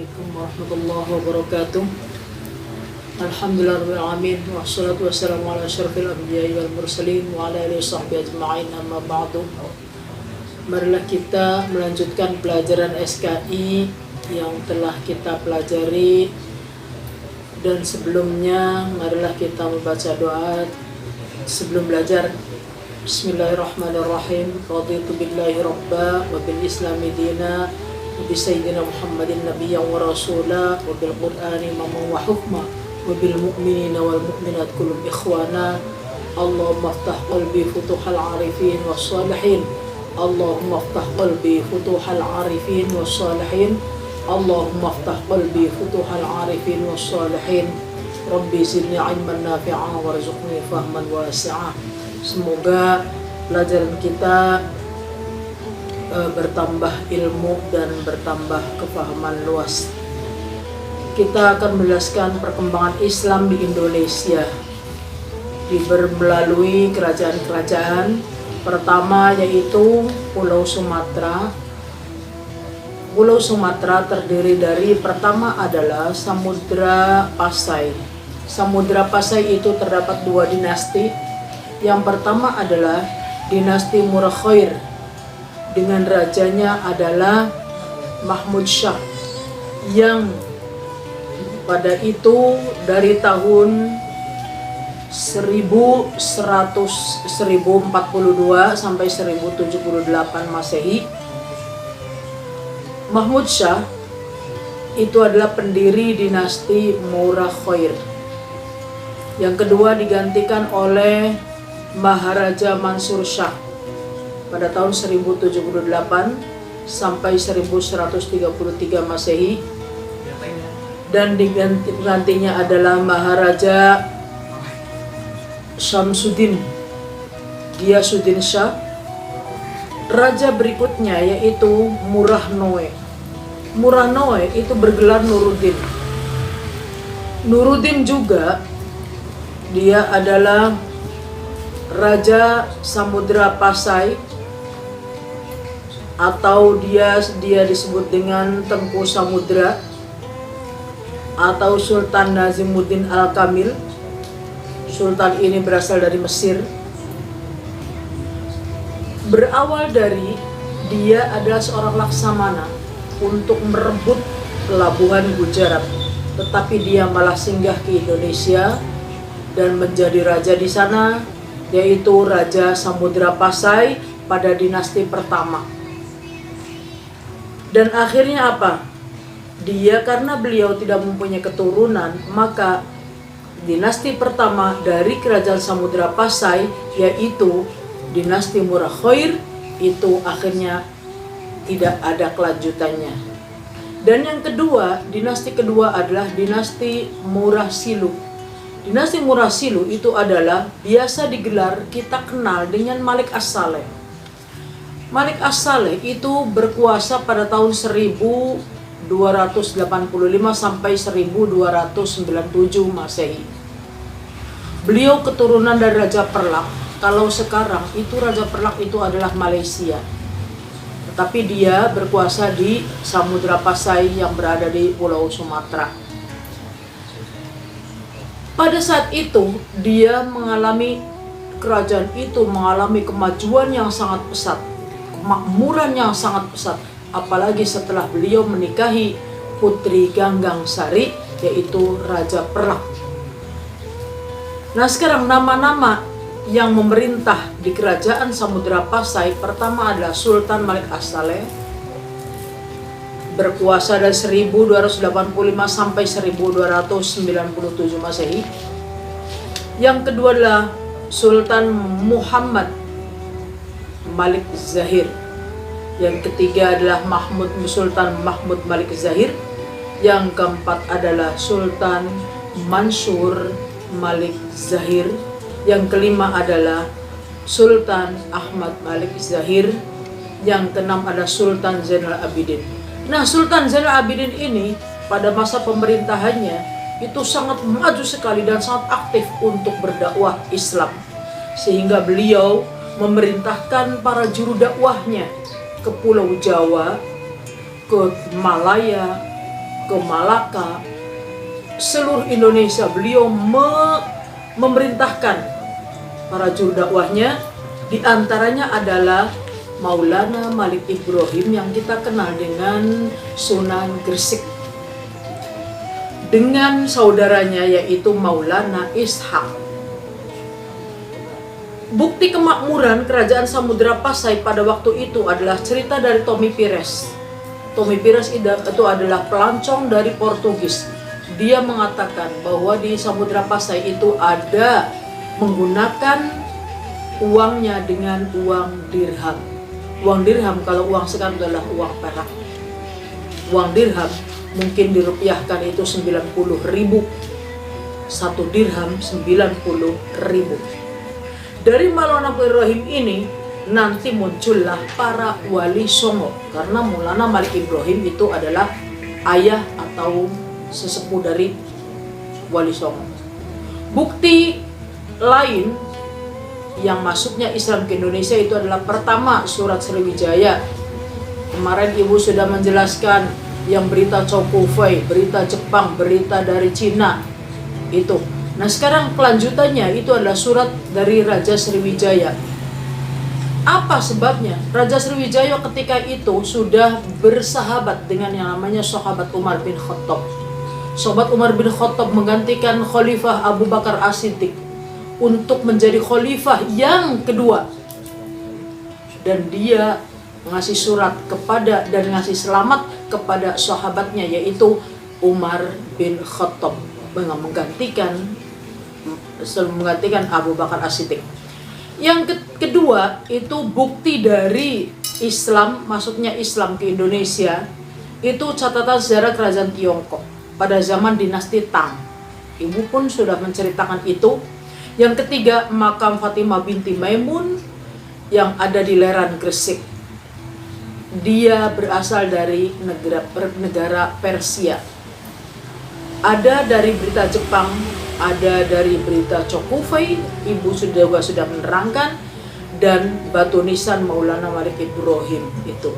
Assalamualaikum warahmatullahi wabarakatuh. Alhamdulillahirabbil alamin wassalatu wassalamu ala asyrofil anbiya'i wal mursalin wa ala alihi washabbihi ajma'in, amma ba'du. Marilah kita melanjutkan pelajaran SKI yang telah kita pelajari, dan sebelumnya marilah kita membaca doa sebelum belajar. Bismillahirrahmanirrahim. Raditu billahi rabba wa bil islami dina wa bi sayyidina Muhammadin nabiyyan wa rasula wa bil qur'ani imaman wa hukma wa bil mu'minina wal mu'minat kullum ikhwana. Allahumma aftah qalbi futuhal arifin was salihin. Allahumma aftah qalbi futuhal arifin was salihin. Allahumma aftah qalbi futuhal arifin was salihin. Rabbi zidni ilman nafi'an warzuqni fahman wasi'ah. Semoga pelajaran kita bertambah ilmu dan bertambah kefahaman luas. Kita akan menjelaskan perkembangan Islam di Indonesia melalui kerajaan-kerajaan. Pertama yaitu Pulau Sumatera. Pulau Sumatera terdiri dari, pertama adalah Samudra Pasai. Samudra Pasai itu terdapat dua dinasti. Yang pertama adalah dinasti Murakhoir, dengan rajanya adalah Mahmud Syah, yang pada itu dari tahun 1142 sampai 1078 Masehi. Mahmud Syah itu adalah pendiri dinasti Murakhoir. Yang kedua digantikan oleh Maharaja Mansur Shah pada tahun 1078 sampai 1133 Masehi, dan penggantinya adalah Maharaja Syamsuddin Ghiyasuddin Shah. Raja berikutnya yaitu Murah Noe. Murah Noe itu bergelar Nuruddin. Nuruddin juga dia adalah Raja Samudra Pasai, atau dia disebut dengan Tengku Samudra, atau Sultan Nazimuddin Al-Kamil. Sultan ini berasal dari Mesir. Berawal dari dia adalah seorang laksamana untuk merebut pelabuhan Gujarat, tetapi dia malah singgah ke Indonesia dan menjadi raja di sana, yaitu Raja Samudra Pasai pada dinasti pertama. Dan akhirnya apa? Dia, karena beliau tidak mempunyai keturunan, maka dinasti pertama dari kerajaan Samudra Pasai, yaitu dinasti Murakhoir, itu akhirnya tidak ada kelanjutannya. Dan yang kedua, dinasti kedua adalah dinasti Murasilu. Dinasti Murasilu itu adalah biasa digelar, kita kenal dengan Malik As-Saleh. Malik As-Saleh itu berkuasa pada tahun 1285 sampai 1297 Masehi. Beliau keturunan dari Raja Perlak. Kalau sekarang itu Raja Perlak itu adalah Malaysia. Tetapi dia berkuasa di Samudra Pasai yang berada di Pulau Sumatera. Pada saat itu kerajaan itu mengalami kemajuan yang sangat pesat, kemakmuran yang sangat pesat, apalagi setelah beliau menikahi putri Ganggang Sari, yaitu Raja Perlak. Nah, sekarang nama-nama yang memerintah di kerajaan Samudra Pasai, pertama adalah Sultan Malik As-Saleh, berkuasa dari 1285 sampai 1297 Masehi. Yang kedua adalah Sultan Muhammad Malik Zahir. Yang ketiga adalah Sultan Mahmud Malik Zahir. Yang keempat adalah Sultan Mansur Malik Zahir. Yang kelima adalah Sultan Ahmad Malik Zahir. Yang keenam adalah Sultan Zainal Abidin. Nah, Sultan Zainal Abidin ini pada masa pemerintahannya itu sangat maju sekali dan sangat aktif untuk berdakwah Islam, sehingga beliau memerintahkan para juru dakwahnya ke Pulau Jawa, ke Malaya, ke Malaka, seluruh Indonesia. Beliau memerintahkan para juru dakwahnya, diantaranya adalah Maulana Malik Ibrahim yang kita kenal dengan Sunan Gresik, dengan saudaranya yaitu Maulana Ishak. Bukti kemakmuran kerajaan Samudra Pasai pada waktu itu adalah cerita dari Tommy Pires. Tommy Pires itu adalah pelancong dari Portugis. Dia mengatakan bahwa di Samudra Pasai itu ada menggunakan uangnya dengan uang dirham. Uang dirham, kalau uang sekarang adalah uang perak. Uang dirham mungkin dirupiahkan itu 90.000. Satu dirham 90.000. Dari Maulana Ibrahim ini nanti muncullah para wali songo, karena Maulana Malik Ibrahim itu adalah ayah atau sesepuh dari wali songo. Bukti lain yang masuknya Islam ke Indonesia itu adalah pertama surat Sriwijaya. Kemarin ibu sudah menjelaskan yang berita Chow Kufei, berita Jepang, berita dari Cina itu. Nah sekarang kelanjutannya itu adalah surat dari Raja Sriwijaya. Apa sebabnya? Raja Sriwijaya ketika itu sudah bersahabat dengan yang namanya sahabat Umar bin Khattab. Sahabat Umar bin Khattab menggantikan Khalifah Abu Bakar As-Siddiq untuk menjadi khalifah yang kedua. Dan dia ngasih surat kepada dan ngasih selamat kepada sahabatnya yaitu Umar bin Khattab, menggantikan Abu Bakar As-Siddiq. Yang kedua itu bukti dari Islam, masuknya Islam ke Indonesia, itu catatan sejarah kerajaan Tiongkok pada zaman dinasti Tang. Ibu pun sudah menceritakan itu. Yang ketiga, makam Fatimah binti Maimun yang ada di Leran Gresik. Dia berasal dari negara Persia. Ada dari berita Jepang, ada dari berita Chow Kufei, ibu sudah menerangkan, dan batu nisan Maulana Malik Ibrahim itu.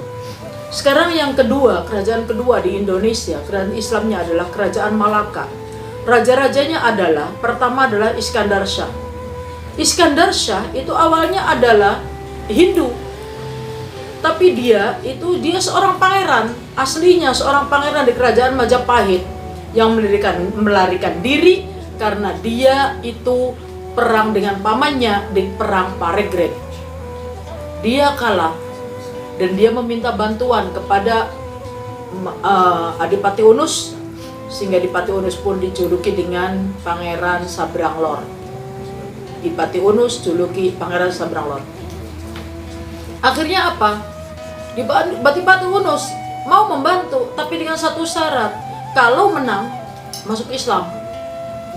Sekarang yang kedua, kerajaan kedua di Indonesia, kerajaan Islamnya adalah kerajaan Malaka. Raja-rajanya adalah, pertama adalah Iskandar Shah. Iskandar Shah itu awalnya adalah Hindu, tapi dia seorang pangeran, aslinya seorang pangeran di kerajaan Majapahit yang melarikan diri karena dia itu perang dengan pamannya di perang Paregreg. Dia kalah dan dia meminta bantuan kepada Adipati Unus, sehingga Adipati Unus pun dijuluki dengan Pangeran Sabranglor. Adipati Unus juluki Pangeran Sabranglor. Akhirnya apa? Adipati Unus mau membantu, tapi dengan satu syarat, kalau menang masuk Islam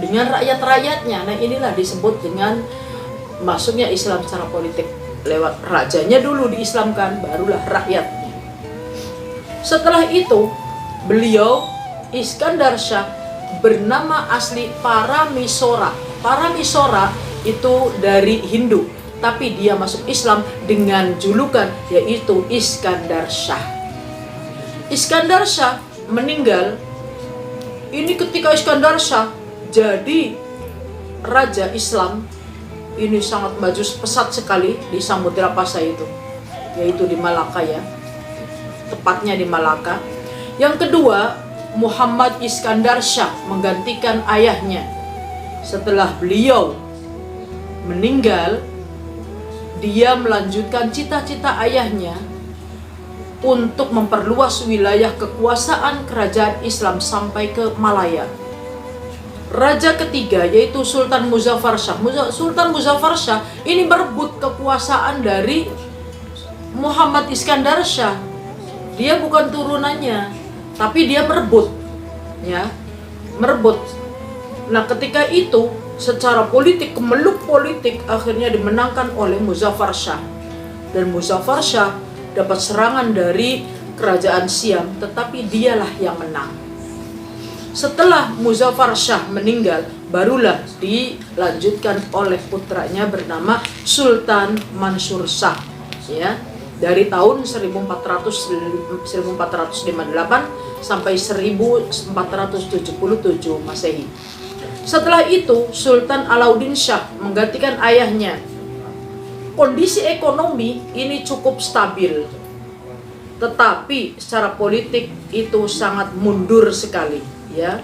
dengan rakyat-rakyatnya. Nah inilah disebut dengan masuknya Islam secara politik, lewat rajanya dulu diislamkan, barulah rakyatnya. Setelah itu beliau Iskandar Shah bernama asli Paramisora. Paramisora itu dari Hindu, tapi dia masuk Islam dengan julukan yaitu Iskandar Shah. Iskandar Shah meninggal. Ini ketika Iskandar Shah jadi raja Islam, ini sangat maju pesat sekali di Samudra Pasai itu, yaitu di Malaka ya, tepatnya di Malaka. Yang kedua, Muhammad Iskandar Shah menggantikan ayahnya. Setelah beliau meninggal, dia melanjutkan cita-cita ayahnya untuk memperluas wilayah kekuasaan kerajaan Islam sampai ke Malaya. Raja ketiga yaitu Sultan Muzaffar Shah. Sultan Muzaffar Shah ini merebut kekuasaan dari Muhammad Iskandar Shah. Dia bukan turunannya, tapi dia merebut, ya, merebut. Nah, ketika itu secara politik, kemeluk politik akhirnya dimenangkan oleh Muzaffar Shah. Dan Muzaffar Shah dapat serangan dari kerajaan Siam, tetapi dialah yang menang. Setelah Muzaffar Shah meninggal, barulah dilanjutkan oleh putranya bernama Sultan Mansur Shah. Ya, dari tahun 1458 sampai 1477 Masehi. Setelah itu, Sultan Alauddin Shah menggantikan ayahnya. Kondisi ekonomi ini cukup stabil, tetapi secara politik itu sangat mundur sekali, ya.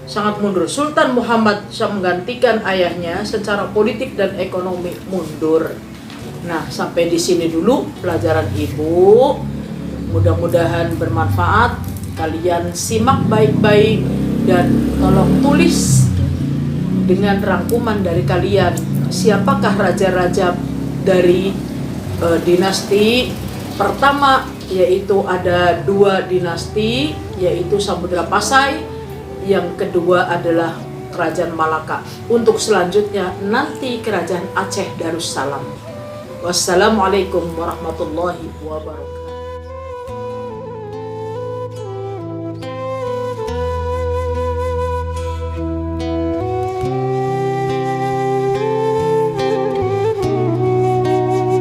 Sangat mundur. Sultan Muhammad Shah menggantikan ayahnya, secara politik dan ekonomi mundur. Nah, sampai di sini dulu pelajaran Ibu. Mudah-mudahan bermanfaat. Kalian simak baik-baik dan tolong tulis dengan rangkuman dari kalian, siapakah raja-raja dari dinasti pertama, yaitu ada 2 dinasti, yaitu Samudra Pasai, yang kedua adalah Kerajaan Malaka. Untuk selanjutnya nanti Kerajaan Aceh Darussalam. Wassalamualaikum warahmatullahi wabarakatuh.